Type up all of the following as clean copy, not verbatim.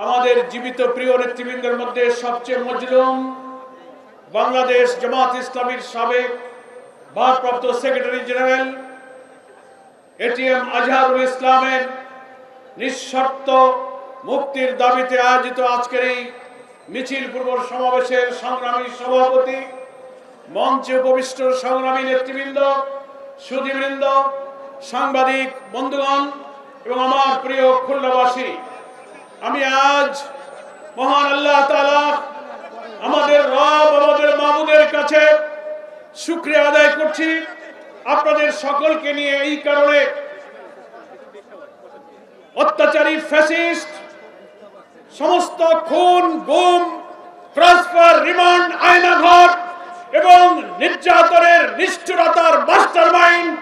আমাদের জীবিত প্রিয় নেতৃবৃন্দের মধ্যে সবচেয়ে মজলুম বাংলাদেশ জামাত ইসলামীর সাবেক ভারপ্রাপ্ত সেক্রেটারি জেনারেল এটিএম আজহারুল ইসলামের নিঃশর্ত মুক্তির দাবিতে আয়োজিত আজকের এই মিছিল পূর্ব সমাবেশের সংগ্রামী সভাপতি, মঞ্চে উপবিষ্ট সংগ্রামী নেতৃবৃন্দ, সুধীবৃন্দ, সাংবাদিক বন্ধুগণ এবং আমার প্রিয় খুলনাবাসী, আমি আজ মহান আল্লাহ তাআলা আমাদের রব, আমাদের মাবুদের কাছে শুকরিয়া আদায় করছি আপনাদের সকলকে নিয়ে। এই কারণে অত্যাচারী ফ্যাসিস্ট সমস্ত খুন, গুম, ট্রান্সফার, রিমান্ড, আয়নাঘর এবং নির্যাতনের নিষ্ঠুরতার মাস্টারমাইন্ড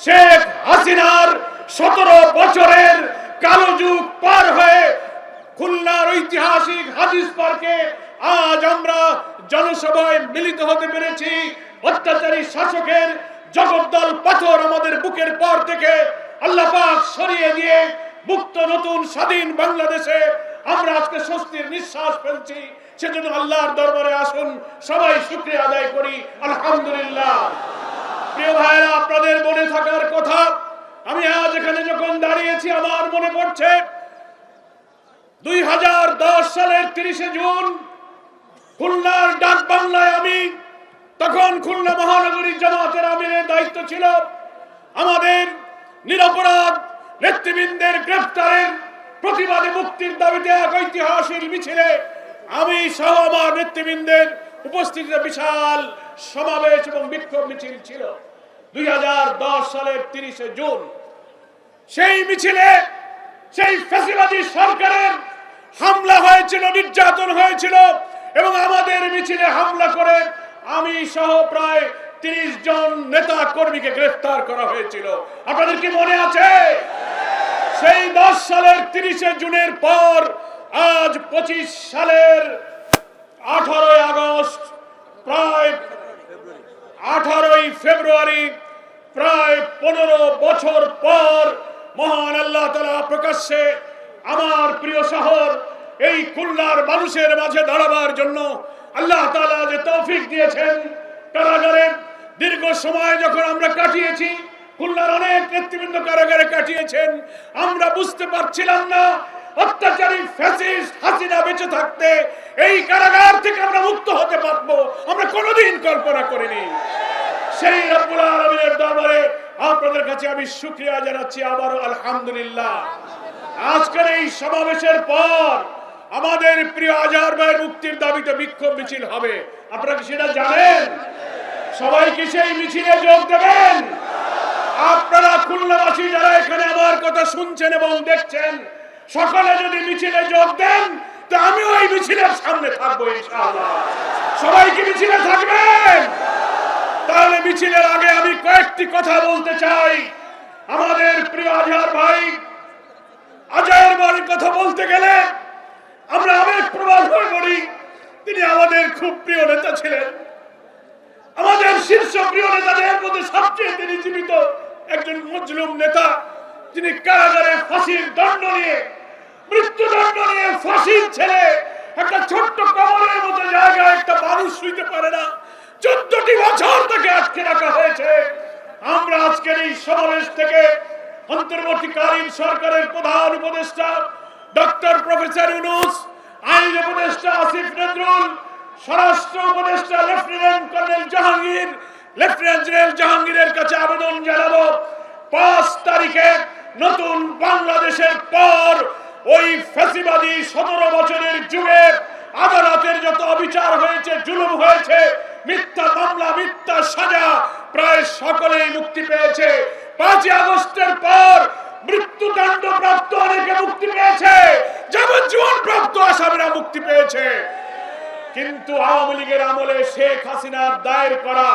শেখ হাসিনার 17 বছরের কালো যুগ পার হয়ে খুলনার ঐতিহাসিক হাদিস পার্কে আজ আমরা জনসভায় মিলিত হতে পেরেছি। অত্যাচারী শাসকের জগদ্দল পাথর আমাদের বুকের পর থেকে আল্লাহ পাক সরিয়ে দিয়ে মুক্ত নতুন স্বাধীন বাংলাদেশে আমরা আজকে স্বস্তির নিঃশ্বাস ফেলছি। সেজন্য আল্লাহর দরবারে আসুন সবাই শুকরিয়া আদায় করি, আলহামদুলিল্লাহ। প্রিয় ভাইরা, আপনাদের মনে থাকার কথা, আমি আজ এখানে যখন দাঁড়িয়েছি আমার মনে পড়ছে 2010 সালের 30 জুন খুলনার ডাক বাংলায় আমি তখন খুলনা মহানগরী জামাতের আমিরের দায়িত্ব ছিল। আমাদের নিরপরাধ নেতৃবৃন্দের গ্রেফতারের প্রতিবাদে মুক্তির দাবিতে এক ঐতিহাসিক মিছিলে আমি সহ আমার নেতৃবৃন্দের উপস্থিতিতে বিশাল সমাবেশ এবং বিক্ষোভ মিছিল ছিল 2010 সালের 30 জুন। সেই মিছিলে সেই ফ্যাসিবাদী সরকারের হামলা হয়েছিল, নির্যাতন হয়েছিল এবং আমাদের মিছিলে হামলা করে আমি সহ প্রায় 30 জন নেতা কর্মীকে গ্রেফতার করা হয়েছিল। আপনাদের কি মনে আছে? সেই 10 সালের 30 জুনের পর আজ 25 সালের 18 আগস্ট, প্রায় 18 ফেব্রুয়ারি, প্রায় 15 বছর পর মহান আল্লাহ তাআলা প্রকাশ্যে আমার প্রিয় শহর এই খুলনার মানুষের মাঝে দাঁড়াবার জন্য আল্লাহ তাআলা যে তৌফিক দিয়েছেন। কারাগারে দীর্ঘ সময় যখন আমরা কাটিয়েছি, খুলনার অনেক নেতৃবৃন্দ কারাগারে কাটিয়েছেন, আমরা বুঝতে পারছিলাম না অত্যাচারী ফ্যাসিস্ট হাসিনা বেঁচে থাকতে এই কারাগার থেকে আমরা মুক্ত হতে পারবো, আমরা কোনোদিন কল্পনা করিনি। সেই রব্বুল আলামিনের দরবারে আপনাদের কাছে আমি শুকরিয়া জানাচ্ছি আবারও, আলহামদুলিল্লাহ। আজকের এই সমাবেশের পর আমাদের প্রিয় আজহার ভাইয়ের মুক্তির দাবিতে বিক্ষোভ মিছিল হবে। আপনারা কি সেটা জানেন? সবাই কি সেই মিছিলে যোগ দেবেন? আপনারা খুলনাবাসী যারা এখানে আমার কথা শুনছেন এবং দেখছেন, সকলে যদি মিছিলে যোগ দেন তো আমিও এই মিছিলের সামনে থাকবো ইনশাআল্লাহ। সবাই কি মিছিলে থাকবেন? তাহলে মিছিলের আগে আমি কয়েকটি কথা বলতে চাই। আমাদের প্রিয় আজহার ভাই, আজহার ভাইয়ের কথা বলতে গেলে আমরা আবেগপ্রবণ হয়ে পড়ি। তিনি আমাদের খুব প্রিয় নেতা ছিলেন, আমাদের শীর্ষ প্রিয় নেতাদের মধ্যে সবচেয়ে তিনি জীবিত একজন মজলুম নেতা। তিনি কারাগারে ফাঁসির দণ্ড নিয়ে, মৃত্যুদণ্ড নিয়ে ফাঁসির ছেলে একটা ছোট্ট কবরের মতো জায়গায় একটা মানুষ শুইতে পারে না, 14টি বছর তাকে আটকে রাখা হয়েছে। আমরা আজকের এই সমাবেশ থেকে অন্তর্বর্তীকালীন সরকারের প্রধান উপদেষ্টা ডক্টর প্রফেসর ইউনূস, আইন উপদেষ্টা আসিফ নজরুল, স্বরাষ্ট্র উপদেষ্টা lieutenant colonel Jahangir, lieutenant general জাহাঙ্গীরের কাছে আবেদন জানাবো 5 তারিখে নতুন বাংলাদেশের পর ওই ফ্যাসিবাদী 17 বছরের যুগে আদালতের যত অবিচার হয়েছে, জুলুম হয়েছে, মিথ্যা মামলা, মিথ্যা সাজা, প্রায় সকলেই মুক্তি পেয়েছে। 5 আগস্টের পর মৃত্যুদণ্ড প্রাপ্ত অনেকে মুক্তি পেয়েছে, যাবজ্জীবন প্রাপ্ত আসামিরা মুক্তি পেয়েছে। কিন্তু আওয়ামী লীগের আমলে শেখ হাসিনার দায়ের করা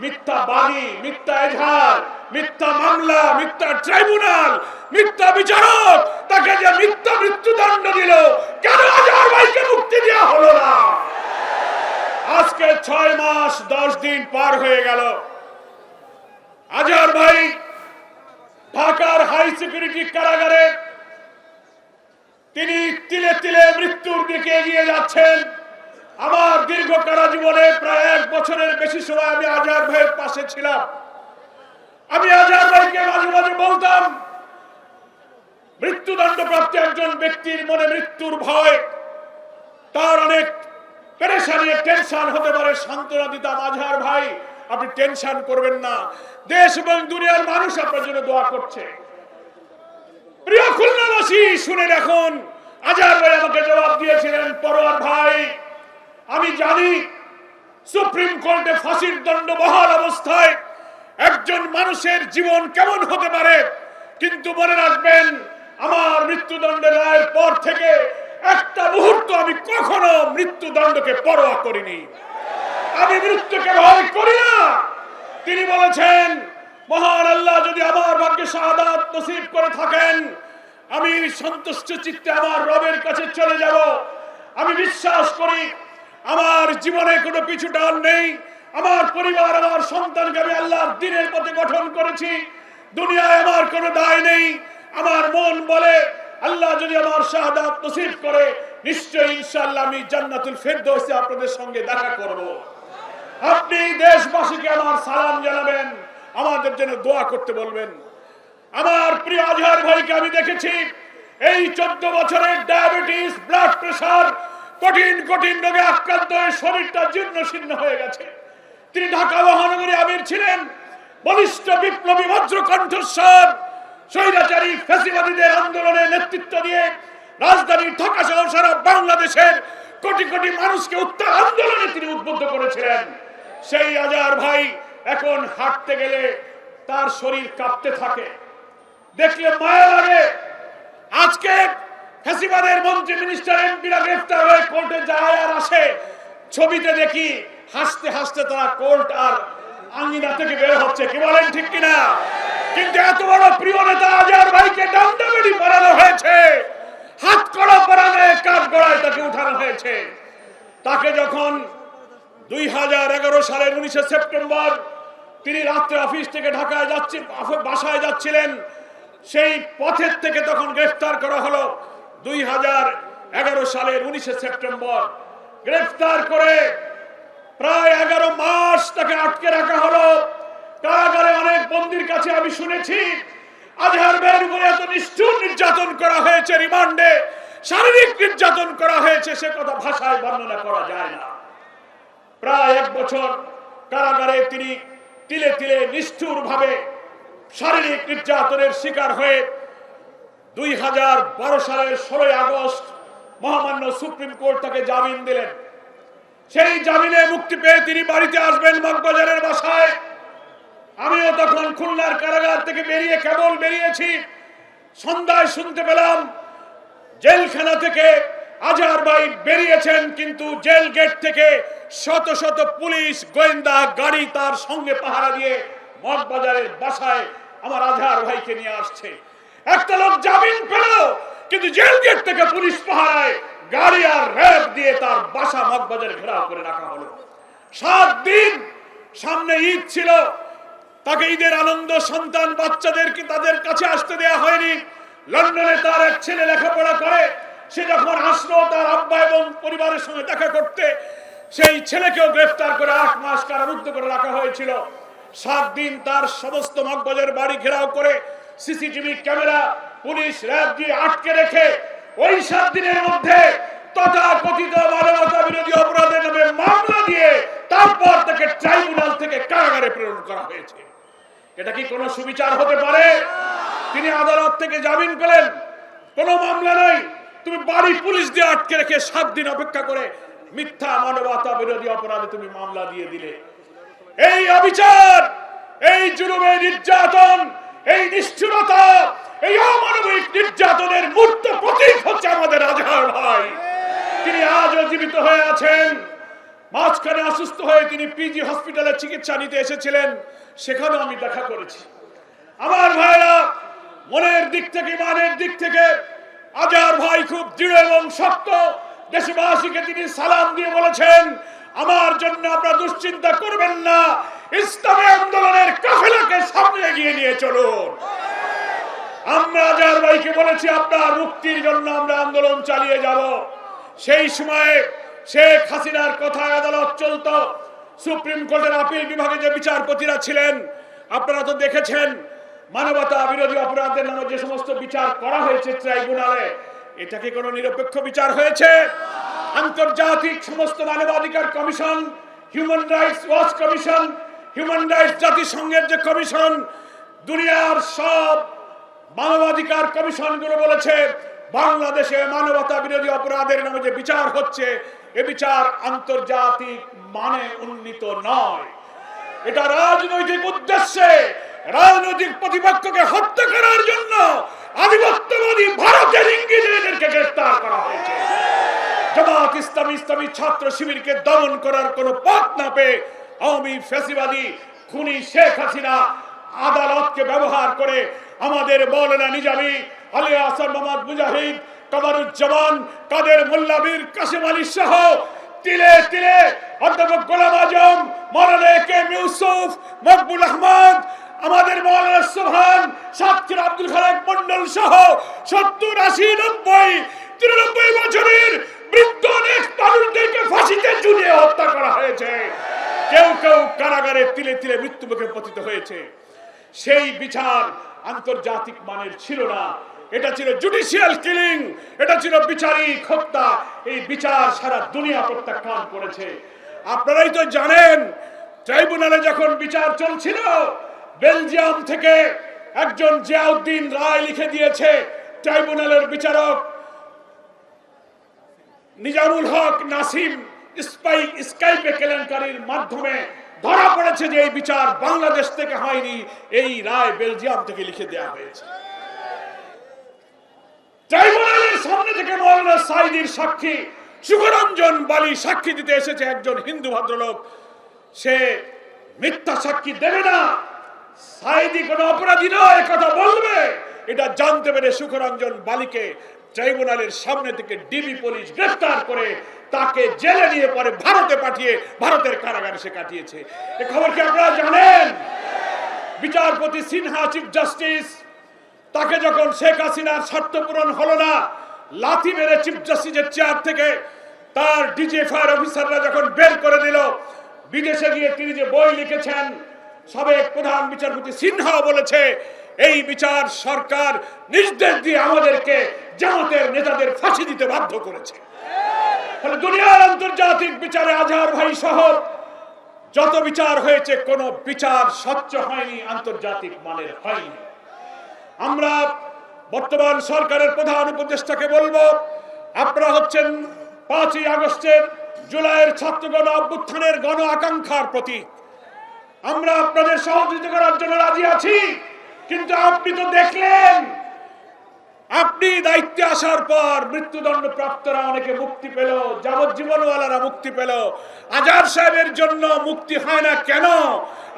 মিথ্যা বাদী, মিথ্যা এজাহার, মিথ্যা মামলা, মিথ্যা ট্রাইব্যুনাল, মিথ্যা বিচারক তাকে যে মিথ্যা মৃত্যুদণ্ড দিল, কেন আজহার ভাইকে মুক্তি দেওয়া হলো না? আজকে 6 মাস 10 দিন পার হয়ে গেল। আজহার ভাই ঢাকার হাই সিকিউরিটি কারাগারে তিনি তিলে তিলে মৃত্যু দিকে এগিয়ে যাচ্ছেন। আমার দীর্ঘ কারা জীবনে প্রায় 1 বছরের বেশি সময় আমি আজহার ভাইয়ের পাশে ছিলাম। আমি আজহার ভাইকে মাঝে মাঝে বলতাম, মৃত্যুদণ্ডপ্রাপ্ত একজন ব্যক্তির মনে মৃত্যুর ভয়, তার অনেক পেরেশানি, টেনশন হতে পারে। সান্ত্বনা দিতাম, আজহার ভাই আপনি টেনশন করবেন না, দেশ এবং দুনিয়ার মানুষ আপনার জন্য দোয়া করছে। প্রিয় খুলনাবাসী, শুনে রাখুন, আজহার ভাই আমাকে জবাব দিয়েছিলেন, পরোয়ার ভাই আমি জানি সুপ্রিম কোর্টে ফাঁসির দণ্ড বহাল অবস্থায় একজন মানুষের জীবন কেমন হতে পারে, কিন্তু মনে রাখবেন আমার মৃত্যুদণ্ডের রায়ের পর থেকে একটা মুহূর্ত আমি কখনো মৃত্যুদণ্ডকে পরোয়া করিনি, আমি মৃত্যুকে ভয় করি না। তিনি বলেছেন, মহান আল্লাহ যদি আমার ভাগ্যে শাহাদাত নসিব করে থাকেন, আমি সন্তুষ্ট চিত্তে আমার রবের কাছে চলে যাব। আমি বিশ্বাস করি আমার জীবনে কোনো পিছুটান নেই, আমার পরিবার, আমার সন্তানকে আমি আল্লাহর দ্বীনের পথে গঠন করেছি, দুনিয়ায় আমার কোনো দায় নেই। আমার মন বলে আল্লাহ যদি আমার শাহাদাত নসিব করে, নিশ্চয়ই ইনশাআল্লাহ আমি জান্নাতুল ফেরদৌসে আপনাদের সঙ্গে দেখা করব। আপনি দেশবাসীকে আমার সালাম জানাবেন, আমাদের জন্য দোয়া করতে বলবেন। আমার প্রিয় আজহার ভাইকে আমি দেখেছি এই 14 বছরের ডায়াবেটিস, ব্লাড প্রেসার, কঠিন কঠিন রোগে আক্রান্ত হয়ে শরীরটা জীর্ণ শীর্ণ হয়ে গেছে। তিনি ঢাকা মহানগরী আমির ছিলেন, বলিষ্ঠ বিপ্লবী বজ্র কণ্ঠস্বর, স্বৈরাচারী ফ্যাসিবাদীদের আন্দোলনে নেতৃত্ব দিয়ে রাজধানী ঢাকা সহ সারা বাংলাদেশের কোটি কোটি মানুষকে উত্তাল আন্দোলনে তিনি উদ্বুদ্ধ করেছিলেন। সেই আজহার ভাই এখন হাঁটতে গেলে তার শরীর কাঁপতে থাকে, দেখলে মায়া লাগে। আজকে ফ্যাসিবাদের মন্ত্রী, মিনিস্টার, এমপিরা গ্রেফতার হয়ে কোর্টে যায় আর আসে, ছবিতে দেখি হাসতে হাসতে তারা কোর্ট আর আঙ্গিনা থেকে বের হচ্ছে, কি বলেন ঠিক কিনা? কিন্তু এত বড় প্রিয় নেতা আজহার ভাইকে ডান্ডাবেড়ি পরানো হয়েছে, হাত কড়া পরানো, কাঠ গড়ায় তাকে উঠানো হয়েছে। তাকে যখন 2011 সালের 19 সেপ্টেম্বর তিনি রাত্রে অফিস থেকে ঢাকায় বাসায় যাচ্ছিলেন, সেই পথের থেকে তখন গ্রেফতার করা হলো। 2011 সালের 19 সেপ্টেম্বর গ্রেফতার করে প্রায় 11 মাস তাকে আটকে রাখা হলো কারাগারে। অনেক বন্দীর কাছে আমি শুনেছি আজহার ভাইয়ের উপরে এত নিষ্ঠুর নির্যাতন করা হয়েছে, রিমান্ডে শারীরিক নির্যাতন করা হয়েছে, সে কথা ভাষায় বর্ণনা করা যায় না। প্রায় 1 বছর কারাগারে তিনি তিলে তিলে নিষ্ঠুর ভাবে শারীরিক নির্যাতনের শিকার হয়ে 2012 সালের 16 আগস্ট মহামান্য সুপ্রিম কোর্ট তাকে জামিন দিলেন। সেই জামিনে মুক্তি পেয়ে তিনি বাড়িতে আসবেন মগবাজারের বাসায়। আমিও তখন খুলনার কারাগার থেকে কেবল বেরিয়েছি, সন্ধ্যায় শুনতে পেলাম জেলখানা থেকে আজহার ভাই বেরিয়েছেন, কিন্তু জেল গেট থেকে শত শত পুলিশ গোয়েন্দা গাড়ি তার সঙ্গে পাহারা দিয়ে মগবাজারের বাসায় আমার আজহার ভাইকে নিয়ে আসছে। একটা লোক জামিন পেল, কিন্তু জেল গেট থেকে পুলিশ পাহারায় গাড়ি আর র্যাব দিয়ে তার বাসা মগবাজারে ঘেরাও করে রাখা হলো। 7 দিন, সামনে ঈদ ছিল, তাকে ঈদের আনন্দ, সন্তান বাচ্চাদেরকে তাদের কাছে আসতে দেয়া হয়নি। লন্ডনে তার এক ছেলে লেখাপড়া করে, সে যখন আসলো তার আব্বা এবং পরিবারের সঙ্গে দেখা করতে, সেই ছেলেকেও গ্রেফতার করে 8 মাস কারারুদ্ধ করে রাখা হয়েছিল। 7 দিন তার সমস্ত মগবাজার বাড়ি ঘেরাও করে সিসিটিভি ক্যামেরা, পুলিশ, র্যাব দিয়ে আটকে রেখে ওই 7 দিনের মধ্যে তথাকথিত মানবতা বিরোধী অপরাধের নামে মামলা দিয়ে তারপর তাকে ট্রাইব্যুনাল থেকে কারাগারে প্রেরণ করা হয়েছে। এটা কি কোনো সুবিচার হতে পারে? তিনি আদালত থেকে জামিন পেলেন, কোনো মামলা নাই, তুমি বাড়ি পুলিশ দিয়ে আটকে রেখে 7 দিন অপেক্ষা করে মিথ্যা মানবতা বিরোধী অপরাধে তুমি মামলা দিয়ে দিলে। এই অবিচার, এই জুলুমে নির্যাতন, এই নিষ্ঠুরতা, এই অমানবিক নির্যাতনের মূর্ত প্রতীক হচ্ছে আমাদের আজহার ভাই। তিনি আজও জীবিত হয়ে আছেন। মাঝখানে অসুস্থ হয়ে তিনি পিজি হসপিটালে চিকিৎসা নিতে এসেছিলেন, সেখানেও আমি দেখা করেছি। আমার ভাইরা, মনের দিক থেকে, মানের দিক থেকে আজহার ভাই খুব দৃঢ় এবং শক্ত। দেশবাসীকে তিনি সালাম দিয়ে বলেছেন, আমার জন্য আপনারা দুশ্চিন্তা করবেন না, ইসলামী আন্দোলনের কাফেলাকে সামনে এগিয়ে নিয়ে চলুন। আমরা আজহার ভাইকে বলেছি, আপনার মুক্তির জন্য আমরা আন্দোলন চালিয়ে যাব। সেই সময়ে শেখ হাসিনার কথায় আদালত চলত। সুপ্রিম কোর্টের আপিল বিভাগে যে বিচারপতিরা ছিলেন, আপনারা তো দেখেছেন মানবতা বিরোধী অপরাধের নামে যে সমস্ত বিচার করা হয়েছে ট্রাইব্যুনালে, এটা কি কোনো নিরপেক্ষ বিচার হয়েছে? আন্তর্জাতিক সমস্ত মানবাধিকার commission, human rights watch commission, human rights জাতিসংঘের যে কমিশন, দুনিয়ার সব মানবাধিকার কমিশনগুলো বলেছে বাংলাদেশে মানবতা বিরোধী অপরাধের নামে যে বিচার হচ্ছে, এ বিচার আন্তর্জাতিক মানে উন্নীত নয়। এটা রাজনৈতিক উদ্দেশ্যে রাজনৈতিক প্রতিপক্ষকে হত্যা করার জন্য আধিপত্যবাদী ভারতের ইঙ্গিতে এদেরকে গ্রেফতার করা হয়েছে। জামাত ইসলামী, ইসলামী ছাত্র শিবিরকে দমন করার কোন পথ না পেয়ে আওয়ামী ফ্যাসিবাদী খুনি শেখ হাসিনা আদালতকে ব্যবহার করে আমাদের মৌলানা নিজামী, আলী আহসান মোহাম্মদ মুজাহিদ, কমরুজ্জামান, কাদের মোল্লা, মীর কাসেম আলী সহ তিলে তিলে অধ্যাপক গোলাম আজম, মৌলানা কে এম ইউসুফ, মকবুল আহমদ, আমাদের মৌলানা সুবহান, সাতক্ষীরা আব্দুল খালেক মন্ডল সহ 70, 80, 90, 93 বছরের বৃদ্ধ অনেক মানুষদেরকে ফাঁসিতে ঝুলিয়ে হত্যা করা হয়েছে। কেউ কেউ কারাগারে তিলে তিলে মৃত্যুমুখে পতিত হয়েছে। সেই বিচার আন্তর্জাতিক মানের ছিল না, এটা ছিল জুডিশিয়াল কিলিং, এটা ছিল বিচারিক হত্যা। এই বিচার সারা দুনিয়া প্রত্যাখ্যান করেছে। আপনারাই তো জানেন, ট্রাইব্যুনালে যখন বিচার চলছিল, বেলজিয়াম থেকে একজন জিয়াউদ্দিন রায় লিখে দিয়েছে, ট্রাইব্যুনালের বিচারক নিজামুল হক নাসিম স্কাইপে কেলেঙ্কারির মাধ্যমে ধরা পড়েছে যে এই বিচার বাংলাদেশ থেকে হয়নি, এই রায় বেলজিয়াম থেকে লিখে দেওয়া হয়েছে। ট্রাইব্যুনালের সামনে থেকে মৌলানা সাইদির সাক্ষী সুখরঞ্জন বালি সাক্ষী দিতে এসেছে, একজন হিন্দু ভদ্রলোক। সে মিথ্যা সাক্ষী দেবে না, সাইদি কোনো অপরাধী নয় কথা বলবে, এটা জানতে পেরে সুখরঞ্জন বালিকে ট্রাইব্যুনালের সামনে থেকে ডিবি পুলিশ গ্রেফতার করে তাকে জেলে নিয়ে পরে ভারতে পাঠিয়ে ভারতের কারাগারে সে কাটিয়েছে। এ খবর কি আপনারা জানেন? বিচারপতি সিনহা, চিফ জাস্টিস, তাকে যখন শেখ হাসিনার স্বার্থ পূরণ হলো না, লাথি মেরে চিফ জাস্টিসের চেয়ার থেকে তার ডিজিএফআই অফিসাররা যখন বের করে দিল, বিদেশে গিয়ে তিনি যে বই লিখেছেন, সাবেক প্রধান বিচারপতি সিনহা বলেছে এই বিচার সরকার নির্দেশ দিয়ে আমাদেরকে জামাতের নেতাদের ফাঁসি দিতে বাধ্য করেছে। ফলে দুনিয়ার আন্তর্জাতিক বিচারে আজহার ভাই সহ যত বিচার হয়েছে, কোন বিচার স্বচ্ছ হয়নি, আন্তর্জাতিক মানের হয়নি। আমরা বর্তমান সরকারের প্রধান উপদেষ্টাকে বলবো, আপনারা হচ্ছেন 5ই আগস্টের, জুলাইয়ের ছাত্র গণ অভ্যুত্থানের গণ আকাঙ্ক্ষার প্রতীক। আমরা আপনাদের সহযোগিতা করার জন্য রাজি আছি, কিন্তু আপনি তো দেখলেন, আপনি দায়িত্বে আসার পর মৃত্যুদণ্ড প্রাপ্তরা অনেকে মুক্তি পেল, যাবজ্জীবনওয়ালারা মুক্তি পেল। আজহার সাহেবের জন্য মুক্তি হয় না কেন?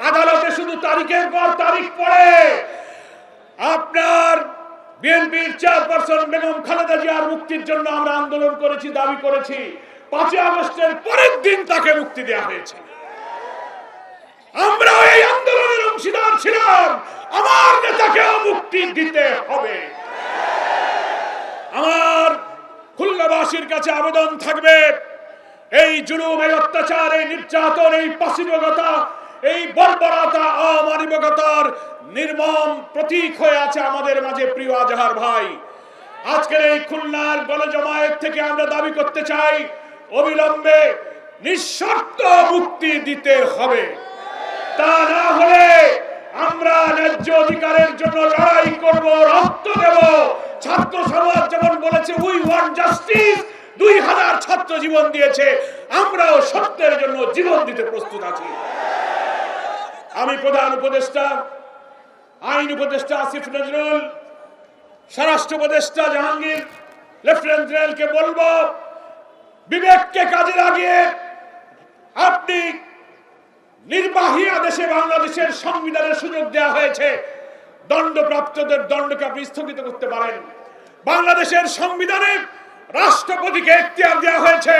আদালতে শুধু তারিখের পর তারিখ পড়ে। আপনার বিএনপির চেয়ারপারসন বেগম খালেদা জিয়ার মুক্তির জন্য আমরা আন্দোলন করেছি, দাবি করেছি। 5ই আগস্টের পরের দিন তাকে মুক্তি দেওয়া হয়েছে। আমরা এই আন্দোলনের অংশীদার ছিলাম, আমার নেতাকেও মুক্তি দিতে হবে। আমার খুলনাবাসীর কাছে আবেদন থাকবে, এই জুলুম, এই অত্যাচার, এই নির্যাতন, এই পাশবিকতা, এই বর্বরতা, অমানবিকতার নির্মম প্রতীক হয়ে আছে আমাদের মাঝে প্রিয় আজহার ভাই। আজকের এই খুলনার গণজমায়েত থেকে আমরা দাবি করতে চাই, অবিলম্বে নিঃশর্ত মুক্তি দিতে হবে। তা না হলে আমরা ন্যায্য অধিকারের জন্য লড়াই করব, রক্ত দেব। ছাত্র সমাজ যেমন বলেছে উই ওয়ান্ট জাস্টিস, 2000 ছাত্র জীবন দিয়েছে, আমরাও সত্যের জন্য জীবন দিতে প্রস্তুত আছি। আমি প্রধান উপদেষ্টা, আইন উপদেষ্টা আসিফ নজরুল, স্বরাষ্ট্র উপদেষ্টা জাহাঙ্গীর, লেফটেন্যান্ট জেনারেলকে বলবো, বিবেককে কাজে লাগিয়ে আপনি নির্বাহী আদেশে বাংলাদেশের সংবিধানের সুযোগ দেওয়া হয়েছে, দণ্ডপ্রাপ্তদের দণ্ডকে আপনি স্থগিত করতে পারেন। বাংলাদেশের সংবিধানে রাষ্ট্রপতিকে এখতিয়ার দেওয়া হয়েছে।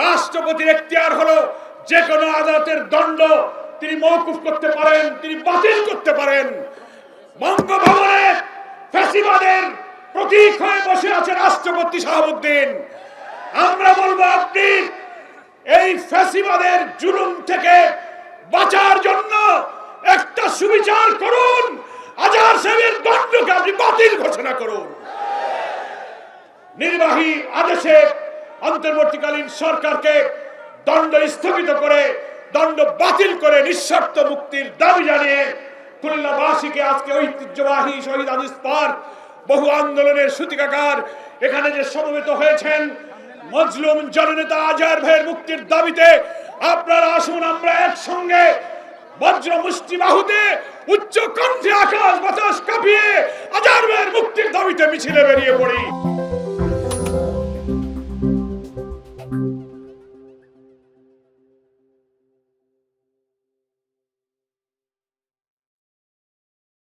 রাষ্ট্রপতির এখতিয়ার হলো যে কোনো আদালতের দণ্ড তিনি মওকুফ করতে পারেন, তিনি বাতিল করতে পারেন। বঙ্গভবনে ফ্যাসিবাদের প্রতীক হয়ে বসে আছে রাষ্ট্রপতি শাহাবুদ্দিন। আমরা বলবো, আপনি এই ফ্যাসিবাদের জুলুম থেকে বাঁচার জন্য একটা সুবিচার করুন, আজহার সাহেবের দণ্ডকে আপনি বাতিল ঘোষণা করুন। নির্বাহী আদেশে অন্তর্বর্তীকালীন সরকারকে দণ্ড স্থগিত করে, দণ্ড বাতিল করে নিঃশর্ত মুক্তির দাবি জানিয়ে খুলনাবাসীকে আজকে ঐতিহ্যবাহী শহীদ আদিস পার্ক বহু আন্দোলনের সূতিকাগার এখানে যে সমবেত হয়েছেন মজলুম জননেতা আজহার ভাইয়ের মুক্তির দাবিতে, আপনারা আসুন আমরা একসঙ্গে বজ্র মুষ্টি বাহুতে উচ্চ কণ্ঠে আকাশ বাতাস কাঁপিয়ে আজহার ভাইয়ের মুক্তির দাবিতে মিছিলে বেরিয়ে পড়ি।